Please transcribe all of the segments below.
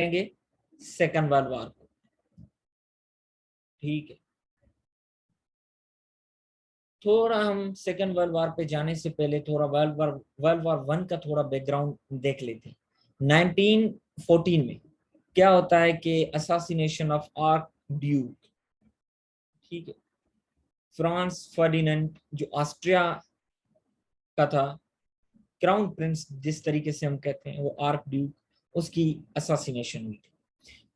करेंगे second world war को। ठीक है, थोड़ा हम सेकंड वर्ल्ड वॉर पे जाने से पहले थोड़ा वर्ल्ड वॉर वन का थोड़ा बैकग्राउंड देख लेते हैं। 1914 में क्या होता है कि असासिनेशन ऑफ आर्क ड्यूक, ठीक है, फ्रांस फर्डिनेंड जो ऑस्ट्रिया का था, क्राउन प्रिंस जिस तरीके से हम कहते हैं, वो आर्क ड्यूक, उसकी असासिनेशन हुई थी।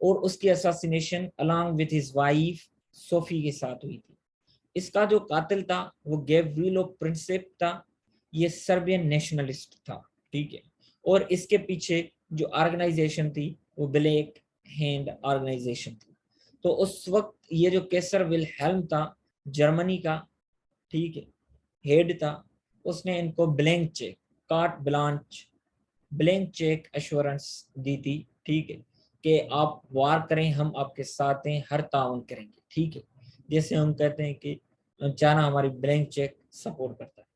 और उसकी assassination along with his wife Sophie के साथ हुई थी। इसका जो कातिल था वो गैव्रिलो प्रिंसिप था, ये सर्बियन नेशनलिस्ट था। ठीक है, और इसके पीछे जो ऑर्गेनाइजेशन थी वो ब्लैक हैंड ऑर्गेनाइजेशन थी। तो उस वक्त ये जो केसर विलहेल्म था जर्मनी का, ठीक है, हेड था, उसने इनको blank cheque, carte blanche, blank cheque assurance दी थी। ठीक है, कि आप वार करें, हम आपके साथ हैं, हर ताउन करेंगे। ठीक है, जैसे हम कहते हैं कि चाइना हमारी ब्लैंक चेक सपोर्ट करता है।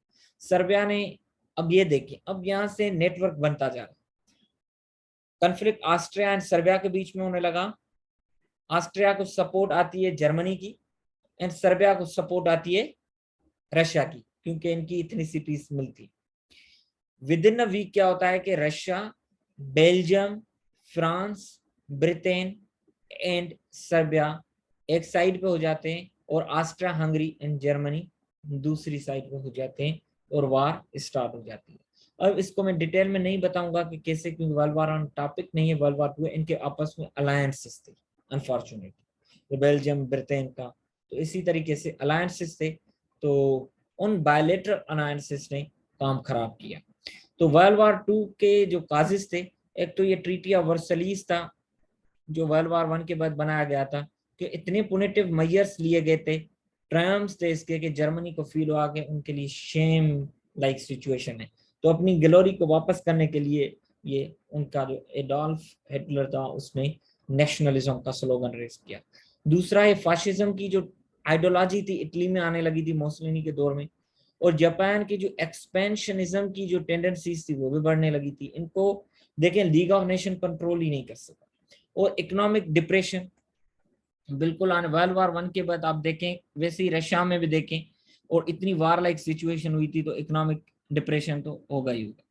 सर्बिया ने, अब ये देखिए, अब यहाँ से नेटवर्क बनता जा रहा है। कॉन्फ्लिक्ट ऑस्ट्रिया एंड सर्बिया के बीच में होने लगा। ऑस्ट्रिया को सपोर्ट आती है जर्मनी की, एंड सर्बिया को सपोर्ट आती है रशिया की, क्योंकि इनकी इथनिसिटीज मिलती। विद इन अ वीक क्या होता है कि Russia, Belgium, France, Britain and Serbia एक साइड पे हो जाते हैं, और ऑस्ट्रिया हंगरी एंड जर्मनी दूसरी साइड पे हो जाते हैं, और वार स्टार्ट हो जाती है। अब इसको मैं डिटेल में नहीं बताऊंगा कि कैसे, क्योंकि वर्ल्ड वार ऑन टॉपिक नहीं है, वर्ल्ड वार टू, इनके आपस में अलायंसेस थे अनफॉर्चुनेटली, बेल्जियम ब्रिटेन का। तो इसी तरीके से अलायंसेस थे, तो उन बायलेटरल अलायंसेस ने काम खराब किया। तो वर्ल्ड वार टू के जो काजिज थे, एक तो ये ट्रीटी ऑफ वर्सलीज था जो वर्ल्ड वार वन के बाद बनाया गया था, कि इतने पुनिटिव मेजर्स लिए गए थे, टर्म्स थे इसके, कि जर्मनी को फील हुआ कि उनके लिए शेम लाइक सिचुएशन है। तो अपनी ग्लोरी को वापस करने के लिए ये उनका जो एडोल्फ हिटलर था उसने नेशनलिज्म का स्लोगन रेस किया। दूसरा है फाशिज्म की जो आइडियोलॉजी थी, इटली में आने लगी थी मोसलिनी के दौर में, और जापान की जो एक्सपेंशनिज्म की जो टेंडेंसीज थी वो भी बढ़ने लगी थी। इनको देखें, लीग ऑफ नेशन कंट्रोल ही नहीं कर सका। और इकोनॉमिक डिप्रेशन बिल्कुल आने वर्ल्ड वार वन के बाद आप देखें, वैसे ही रशिया में भी देखें, और इतनी वार लाइक सिचुएशन हुई थी, तो इकोनॉमिक डिप्रेशन तो होगा ही होगा।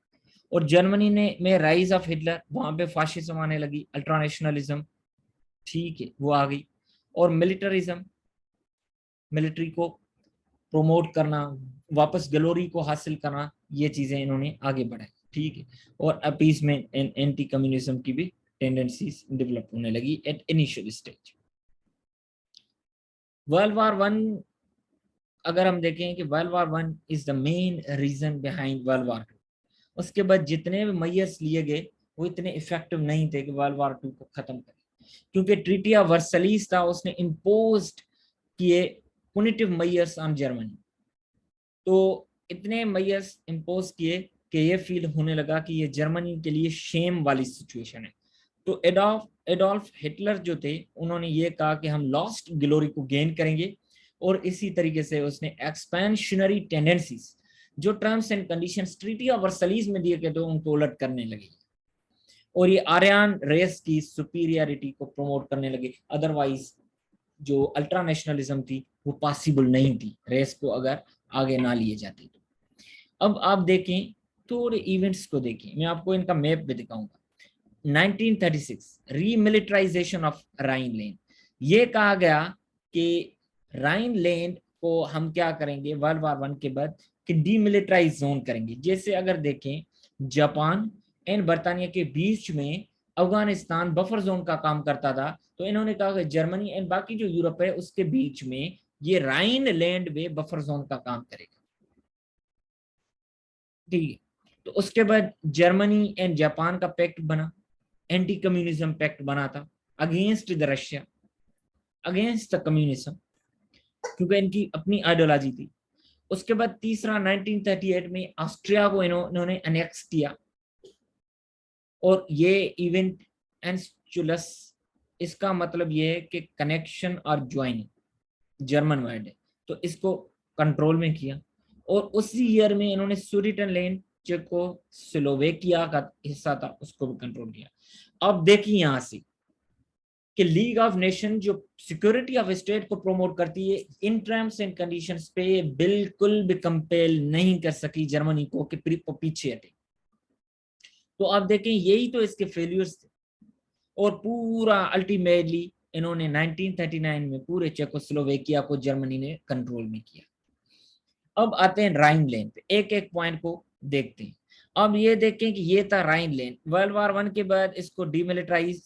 और जर्मनी ने में राइज ऑफ हिटलर, वहां पे फाशिज्म आने लगी, अल्ट्रानेशनलिज्म, ठीक है, वो आ गई। और मिलिटरिज्म, मिलिट्री को प्रोमोट करना, वापस ग्लोरी को हासिल करना, ये चीजें इन्होंने आगे बढ़ाई। ठीक है, और अपीसमेंट एंड एंटी कम्युनिज्म की भी टेंडेंसीज डेवलप होने लगी at initial stage. World war one, अगर हम देखें कि world war one is the main reason behind world war two, उसके बाद जितने भी मेजर्स लिए गए वो इतने इफेक्टिव नहीं थे कि वर्ल्ड वार टू को खत्म करें, क्योंकि ट्रीटी ऑफ वर्सलीज था, उसने इम्पोज्ड किए पुनिटिव मेजर्स ऑन जर्मनी। तो इतने मेजर्स इम्पोज किए कि ये फील होने लगा कि ये जर्मनी के लिए शेम वाली सिचुएशन है। तो एडोल्फ हिटलर जो थे, उन्होंने ये कहा कि हम लॉस्ट ग्लोरी को गेन करेंगे, और इसी तरीके से उसने एक्सपेंशनरी टेंडेंसीज, जो terms and conditions treaty of Versailles में दिए गए थे, उनको उलट करने लगे, और ये आर्यन रेस की सुपीरियरिटी को प्रमोट करने लगे। अदरवाइज जो अल्ट्रा नेशनलिज्म थी वो पॉसिबल नहीं थी, रेस को अगर आगे ना लिए जाते तो। अब आप देखें, थोड़े इवेंट्स को देखें, मैं आपको इनका मैप भी दिखाऊंगा। 1936 रीमिलिटराइजेशन ऑफ राइन लैंड, ये कहा गया कि राइन लैंड को हम क्या करेंगे वर्ल्ड वार वन के बाद, कि डीमिलिटराइज जोन करेंगे। जैसे अगर देखें, जापान एंड बर्तानिया के बीच में अफगानिस्तान बफर जोन का काम करता था, तो इन्होंने कहा कि जर्मनी एंड बाकी जो यूरोप है उसके बीच में ये राइन लैंड वे बफर जोन का काम करेगा। ठीक है, तो उसके बाद जर्मनी एंड जापान का पैक्ट बना, एंटी कम्युनिज्म पैक्ट बना था, against the Russia, against the communism, क्योंकि इनकी अपनी आइडियोलॉजी थी। उसके बाद तीसरा 1938 में ऑस्ट्रिया को इन्होंने अनेक्स किया, और ये इवेंट एंस्चुलस, इसका मतलब ये है कि कनेक्शन और ज्वाइनिंग, जर्मन वर्ड है, तो इसको कंट्रोल में किया। और उसी ईयर में इन्होंने सुडेटनलैंड, चेको स्लोवेकिया का हिस्सा था, उसको भी कंट्रोल किया। अब देखिए यहां से कि लीग ऑफ नेशन जो सिक्योरिटी ऑफ स्टेट को प्रमोट करती है, इन टर्म्स एंड कंडीशंस पे बिल्कुल भी कंपेल नहीं कर सकी जर्मनी को कि पीछे हटे। तो आप देखें यही तो इसके फेल्यूर्स थे। और पूरा अल्टीमेटली इन्होंने 1939 में पूरे चेकोस्लोवेकिया को जर्मनी ने कंट्रोल में किया। अब आते हैं राइन लेन पे, एक एक पॉइंट को देखते हैं। अब ये देखें कि ये था राइन लेन। वर्ल्ड वार 1 के बाद इसको डिमिलिटराइज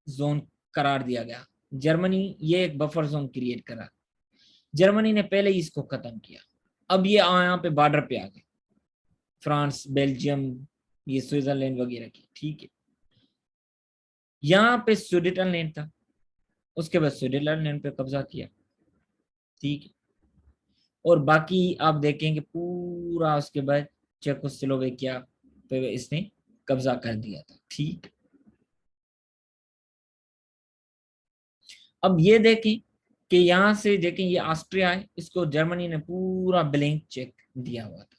जोन करार दिया गया। जर्मनी ये एक बफर जोन क्रिएट करा, जर्मनी ने पहले ही इसको खत्म किया। अब ये यहाँ पे बॉर्डर पे आ गए, फ्रांस, बेल्जियम, ये स्विट्जरलैंड वगैरह की, ठीक है। यहाँ पे सुडेटलैंड था, उसके बाद सुडेटलैंड पे कब्जा किया, ठीक है। और बाकी आप देखेंगे पूरा उसके बाद चेकोस्लोवेकिया पे इसने कब्जा कर दिया था, ठीक। अब ये देखें कि यहां से देखें ये ऑस्ट्रिया है, इसको जर्मनी ने पूरा ब्लैंक चेक दिया हुआ था।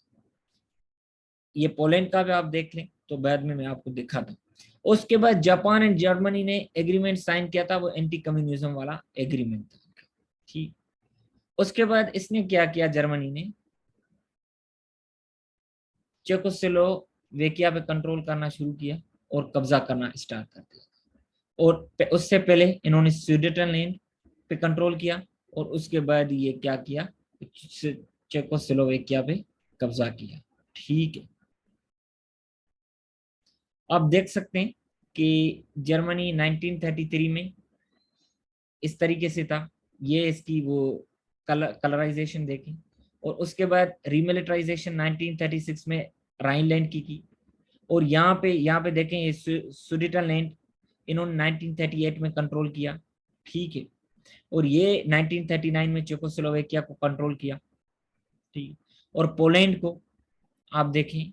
ये पोलैंड का भी आप देख लें तो बाद में मैं आपको दिखाता हूँ। उसके बाद जापान एंड जर्मनी ने एग्रीमेंट साइन किया था, वो एंटी कम्युनिज्म वाला एग्रीमेंट था, ठीक। उसके बाद इसने क्या किया, जर्मनी ने चेकोस्लोवेकिया पे कंट्रोल करना शुरू किया और कब्जा करना स्टार्ट कर दिया। और उससे पहले इन्होंने स्वीडनलैंड पे कंट्रोल किया और उसके बाद ये क्या किया, चेकोस्लोवेकिया पे कब्जा किया, ठीक है। आप देख सकते हैं कि जर्मनी 1933 में इस तरीके से था, ये इसकी वो कलराइजेशन देखें। और उसके बाद रीमिलिटराइजेशन 1936 में राइनलैंड की। और यहाँ पे देखें ये सुडेटलैंड इन्होंने 1938 में कंट्रोल किया, ठीक है। और ये 1939 में चेकोस्लोवेकिया को कंट्रोल किया, ठीक। और पोलैंड को आप देखें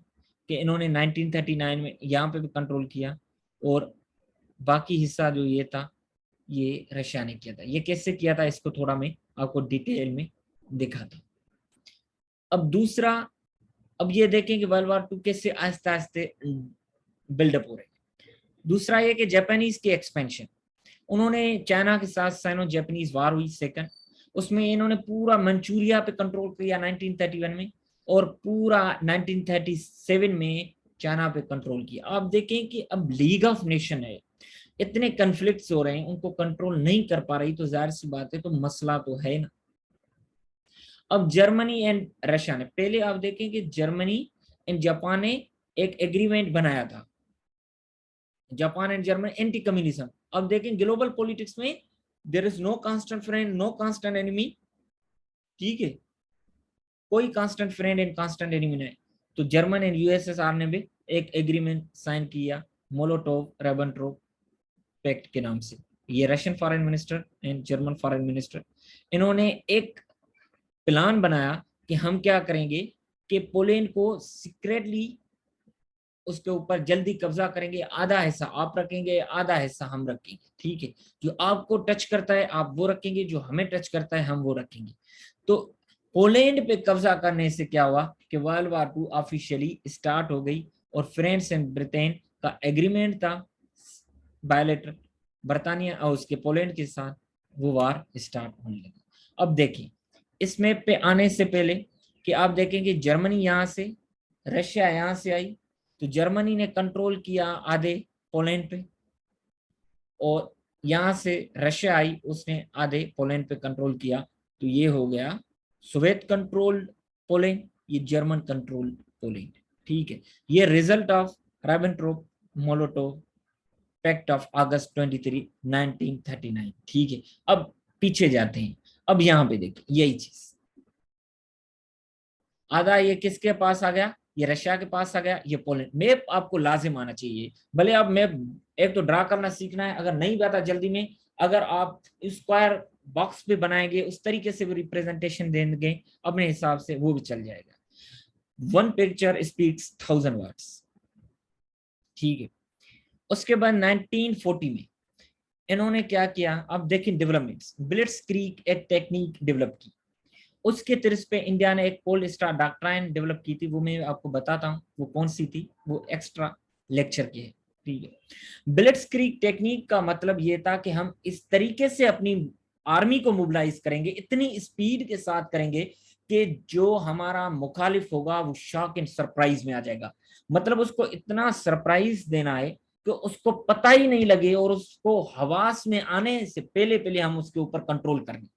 कि इन्होंने 1939 में यहाँ पे भी कंट्रोल किया। और बाकी हिस्सा जो ये था ये रशिया ने किया था। ये कैसे किया था इसको थोड़ा मैं आपको डिटेल में दिखाता हूँ। अब दूसरा, अब ये देखें कि वर्ल्ड वार 2 कैसे आस्ते आस्ते बिल्डअप हो रहे हैं। दूसरा ये कि जापानीज की एक्सपेंशन, उन्होंने चाइना के साथ साइनो जापानीज वार हुई सेकंड, उसमें इन्होंने पूरा मंचूरिया पे कंट्रोल किया 1931 में। और पूरा 1937 में चाइना पे कंट्रोल किया। आप देखें कि अब लीग ऑफ नेशन है, इतने कन्फ्लिक्ट्स हो रहे हैं, उनको कंट्रोल नहीं कर पा रही, तो जाहिर सी बात है तो मसला तो है ना। अब जर्मनी एंड रशिया ने, पहले आप देखें कि जर्मनी एंड जापान ने एक एग्रीमेंट बनाया था, Japan and Germany anti communism. अब देखें ग्लोबल पॉलिटिक्स में there is no constant friend, no constant enemy, ठीक है। कोई constant friend and constant enemy नहीं। तो जर्मन एंड यूएसएसआर ने भी एक एग्रीमेंट साइन किया, मोलोटोव रिबेंट्रोप पैक्ट के नाम से। ये Russian foreign minister and German foreign minister, इन्होंने एक प्लान बनाया कि हम क्या करेंगे कि पोलैंड को सीक्रेटली उसके ऊपर जल्दी कब्जा करेंगे, आधा हिस्सा आप रखेंगे, आधा हिस्सा हम रखेंगे, ठीक है। जो आपको टच करता है आप वो रखेंगे, जो हमें टच करता है हम वो रखेंगे। तो पोलैंड पे कब्जा करने से क्या हुआ कि वर्ल्ड वार 2 ऑफिशियली स्टार्ट हो गई। और फ्रांस एंड ब्रिटेन का एग्रीमेंट था बायोलेटरल, बर्तानिया और उसके पोलैंड के साथ वो वार स्टार्ट होने लगा। अब देखिए इस मैप पे आने से पहले कि आप देखेंगे जर्मनी यहाँ से, रशिया यहाँ से आई, तो जर्मनी ने कंट्रोल किया आधे पोलैंड पे। और यहाँ से रशिया आई, उसने आधे पोलैंड पे कंट्रोल किया। तो ये हो गया सोवियत कंट्रोल्ड पोलैंड, ये जर्मन कंट्रोल्ड पोलैंड, ठीक है। ये result of Ribbentrop Molotov pact of August 23 1939, ठीक है। अब पीछे जाते हैं, अब यहाँ पे देखिए यही चीज, आधा ये किसके पास आ गया, ये रशिया के पास आ गया, ये पोलैंड। मैप आपको लाजिम आना चाहिए, भले आप मैप एक तो ड्रा करना सीखना है, अगर नहीं आता जल्दी में, अगर आप स्क्वायर बॉक्स भी बनाएंगे उस तरीके से भी रिप्रेजेंटेशन देंगे अपने हिसाब से, वो भी चल जाएगा। वन पिक्चर स्पीक्स 1000 वर्ड्स, ठीक है। उसके बाद 1940 में इन्होंने क्या किया, अब देखिए डेवलपमेंट्स, ब्लिट्जक्रीग एक टेक्निक डेवलप की। उसके तिरस पे इंडिया ने एक कोल्ड स्टार डॉक्ट्राइन डेवलप की थी, वो मैं आपको बताता हूँ वो कौन सी थी, वो एक्स्ट्रा लेक्चर की है। ठीक है। ब्लिट्सक्रीग टेक्निक का मतलब ये था कि हम इस तरीके से अपनी आर्मी को मोबिलाइज करेंगे, इतनी स्पीड के साथ करेंगे कि जो हमारा मुखालिफ होगा वो शॉक एंड सरप्राइज में आ जाएगा। मतलब उसको इतना सरप्राइज देना है कि उसको पता ही नहीं लगे, और उसको हवास में आने से पहले पहले हम उसके ऊपर कंट्रोल करने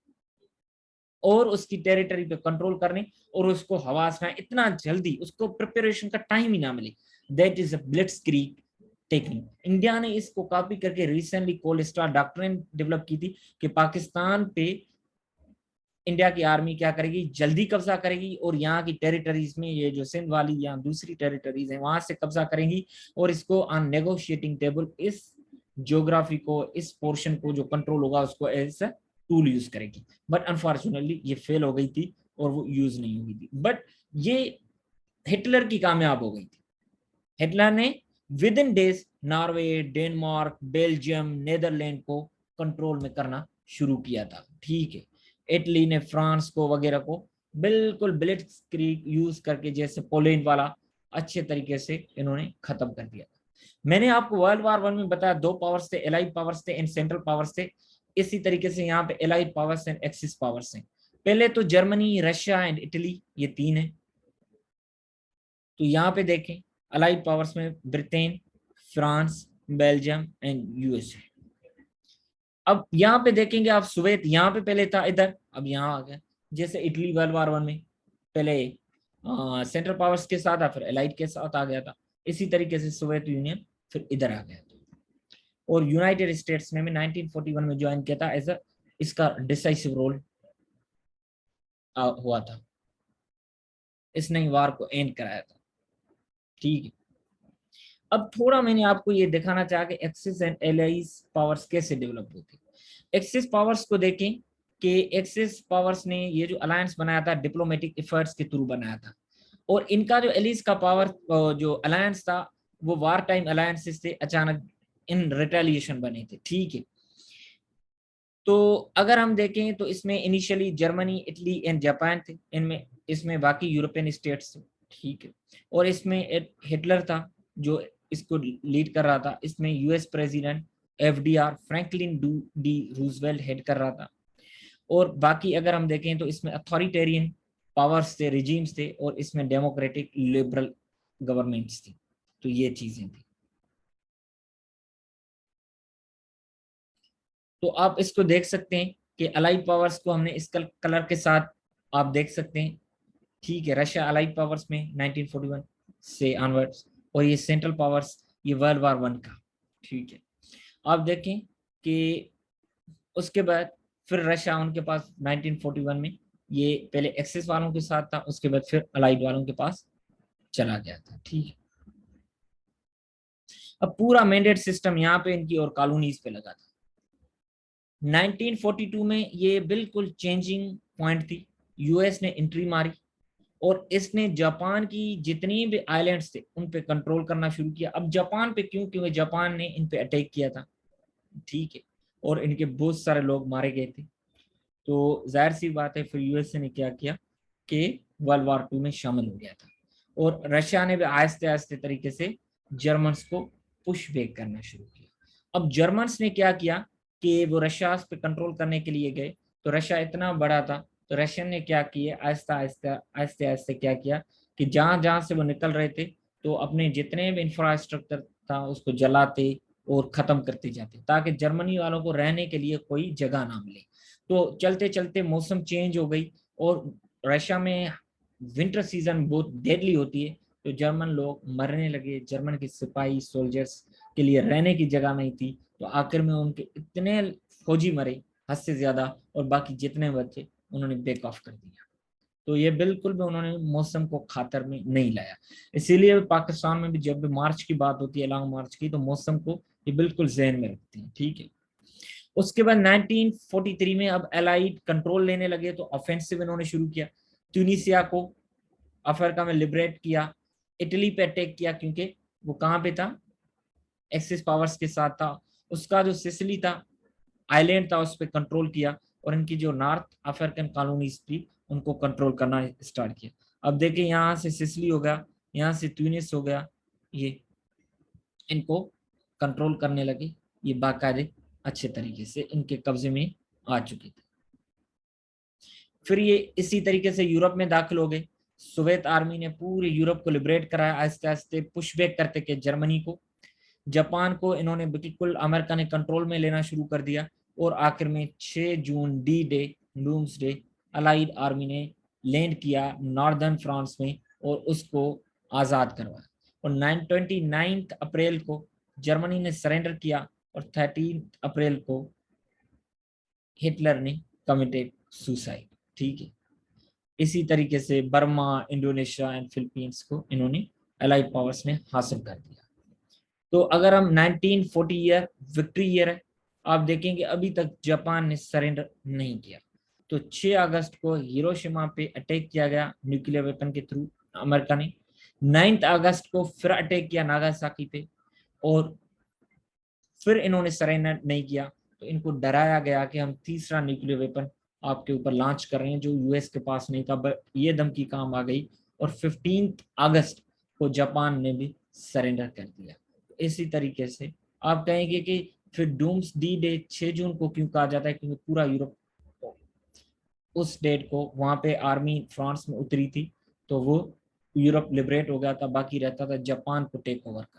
और उसकी टेरिटरी पे कंट्रोल करने और उसको हवास में इतना जल्दी उसको प्रिपरेशन का टाइम ही ना मिले। That is a blitzkrieg technique. India ने इसको कॉपी करके recently cold start doctrine develop की थी कि पाकिस्तान पे इंडिया की आर्मी क्या करेगी, जल्दी कब्जा करेगी और यहाँ की टेरिटरीज में, ये जो सिंध वाली या दूसरी टेरिटरीज है वहां से कब्जा करेंगी और इसको ऑन नेगोशिएटिंग टेबल इस ज्योग्राफी को, इस पोर्शन को जो कंट्रोल होगा उसको एज अ टूल यूज करेगी। बट अनफॉर्चुनेटली ये फेल हो गई थी और वो यूज नहीं हुई थी। बट ये हिटलर की कामयाब हो गई थी। हिटलर ने with in days Norway, Denmark, Belgium, Netherland को कंट्रोल में करना शुरू किया था। ठीक है। इटली ने फ्रांस को वगैरह को बिल्कुल ब्लिट्सक्रीग यूज करके, जैसे पोलैंड वाला, अच्छे तरीके से इन्होंने खत्म कर दिया। मैंने आपको वर्ल्ड वार वन में बताया दो पावर्स थे, एलाइड पावर्स थे एंड सेंट्रल पावर्स थे। इसी तरीके से यहाँ पे allied powers and axis powers हैं। पहले तो जर्मनी, रशिया एंड इटली, ये तीन है। तो यहाँ पे देखें अलाइड पावर्स में Britain, France, Belgium and USA. अब यहाँ पे देखेंगे आप, सोवियत यहाँ पे पहले था इधर, अब यहाँ आ गया। जैसे इटली वर्ल्ड वार वन में पहले सेंट्रल पावर्स के साथ था, फिर एलाइड के साथ आ गया था। इसी तरीके से सोवियत यूनियन फिर इधर आ गया था। और यूनाइटेड स्टेट्स ने 1941 में ज्वाइन किया था एज अ, इसका डिसाइसिव रोल हुआ था। इसने वार को एंड कराया था। ठीक है। अब थोड़ा मैंने आपको ये दिखाना चाहा कि एक्सिस एंड एलाइज पावर्स कैसे डेवलप होती है। एक्सिस पावर्स को देखें कि एक्सिस पावर्स ने ये जो अलायंस बनाया था डिप्लोमेटिक एफर्ट्स के थ्रू बनाया था, और इनका जो एलिज का पावर जो अलायंस था वो वार टाइम अलायंसेस थे, अचानक इन रिटेलिएशन बने थे। ठीक है। तो अगर हम देखें तो इसमें initially Germany, Italy and Japan थे, इनमें इसमें बाकी यूरोपियन स्टेट्स थे। ठीक है। और इसमें हिटलर था जो इसको लीड कर रहा था। इसमें US president FDR Franklin D Roosevelt head कर रहा था। और बाकी अगर हम देखें तो इसमें अथॉरिटेरियन पावर्स थे, रिजीम्स थे, और इसमें डेमोक्रेटिक लिबरल गवर्नमेंट्स थी। तो ये चीजें थी। तो आप इसको देख सकते हैं कि अलाइड पावर्स को हमने इस कलर के साथ आप देख सकते हैं। ठीक है। रशिया अलाइड पावर्स में 1941 से ऑनवर्ड्स, और ये सेंट्रल पावर्स ये वर्ल्ड वार वन का। ठीक है। आप देखें कि उसके बाद फिर रशिया उनके पास 1941 में ये पहले एक्सिस वालों के साथ था, उसके बाद फिर अलाइड वालों के पास चला गया था। ठीक है। अब पूरा मैंडेट सिस्टम यहाँ पे इनकी और कॉलोनीज पे लगा था। 1942 में ये बिल्कुल चेंजिंग पॉइंट थी। यूएस ने एंट्री मारी और इसने जापान की जितनी भी आइलैंड्स थे उन पे कंट्रोल करना शुरू किया। अब जापान पे क्यों? क्योंकि जापान ने इन पे अटैक किया था। ठीक है। और इनके बहुत सारे लोग मारे गए थे। तो जाहिर सी बात है फिर यूएसए ने क्या किया कि वर्ल्ड वार टू में शामिल हो गया था। और रशिया ने भी आहिस्ते आहिस्ते तरीके से जर्मन्स को पुश बैक करना शुरू किया। अब जर्मन्स ने क्या किया कि वो रशिया पे कंट्रोल करने के लिए गए, तो रशिया इतना बड़ा था, तो रशियन ने क्या किया, आहिस्ता आहिस्ता आहिस्ते आहिस्ते क्या किया कि जहां जहां से वो निकल रहे थे तो अपने जितने भी इंफ्रास्ट्रक्चर था उसको जलाते और खत्म करते जाते, ताकि जर्मनी वालों को रहने के लिए कोई जगह ना मिले। तो चलते चलते मौसम चेंज हो गई, और रशिया में विंटर सीजन बहुत डेडली होती है, तो जर्मन लोग मरने लगे। जर्मन के सिपाही सोल्जर्स के लिए रहने की जगह नहीं थी, तो आखिर में उनके इतने फौजी मरे हद से ज्यादा, और बाकी जितने बचे उन्होंने बैक ऑफ कर दिया। तो ये बिल्कुल भी उन्होंने मौसम को खातर में नहीं लाया। इसीलिए पाकिस्तान में भी जब भी मार्च की बात होती है, लॉन्ग मार्च की, तो मौसम को ये बिल्कुल जहन में रखते हैं। ठीक है। उसके बाद 1943 में अब एलाइड कंट्रोल लेने लगे, तो ऑफेंसिव इन्होंने शुरू किया। ट्यूनिसिया को अफ्रीका में लिबरेट किया। इटली पे अटैक किया, क्योंकि वो कहाँ पे था, एक्सिस पावर्स के साथ था। उसका जो सिसिली था, आइलैंड था, उस पर कंट्रोल किया, और इनकी जो नॉर्थ अफ्रीकन कॉलोनीज थी उनको कंट्रोल करना स्टार्ट किया। अब देखिए यहाँ से सिसिली हो गया, यहाँ से ट्यूनिस हो गया, ये इनको कंट्रोल करने लगे, ये बाकायदे अच्छे तरीके से इनके कब्जे में आ चुके थे। फिर ये इसी तरीके से यूरोप में दाखिल हो गए। सोवियत आर्मी ने पूरे यूरोप को लिबरेट कराया, आहिस्ते आहिस्ते पुशबैक करते के जर्मनी को। जापान को इन्होंने बिल्कुल अमेरिका ने कंट्रोल में लेना शुरू कर दिया, और आखिर में 6 जून D day, doomsday, allied army ने लैंड किया नॉर्दर्न फ्रांस में और उसको आज़ाद करवाया। और 29 अप्रैल को जर्मनी ने सरेंडर किया और 13 अप्रैल को हिटलर ने कमिटेड सुसाइड। ठीक है, इसी तरीके से बर्मा, इंडोनेशिया एंड फिलीपींस को इन्होंने अलाइड पावर्स ने हासिल कर दिया। तो अगर हम 1940 ईयर विक्ट्री ईयर है, आप देखेंगे अभी तक जापान ने सरेंडर नहीं किया। तो 6 अगस्त को हिरोशिमा पे अटैक किया गया न्यूक्लियर वेपन के थ्रू अमेरिका ने। 9 अगस्त को फिर अटैक किया नागासाकी पे, और फिर इन्होंने सरेंडर नहीं किया। तो इनको डराया गया कि हम तीसरा न्यूक्लियर वेपन आपके ऊपर लॉन्च कर रहे हैं, जो यूएस के पास नहीं था, बट ये धमकी काम आ गई और 15 अगस्त को जापान ने भी सरेंडर कर दिया। इसी तरीके से आप कहेंगे कि फिर डूम्स डी डे 6 जून को क्यों कहा जाता है, क्योंकि पूरा यूरोप उस डेट को वहां पे आर्मी फ्रांस में उतरी थी, तो वो यूरोप लिबरेट हो गया था, बाकी रहता था जापान को टेक ओवर कर।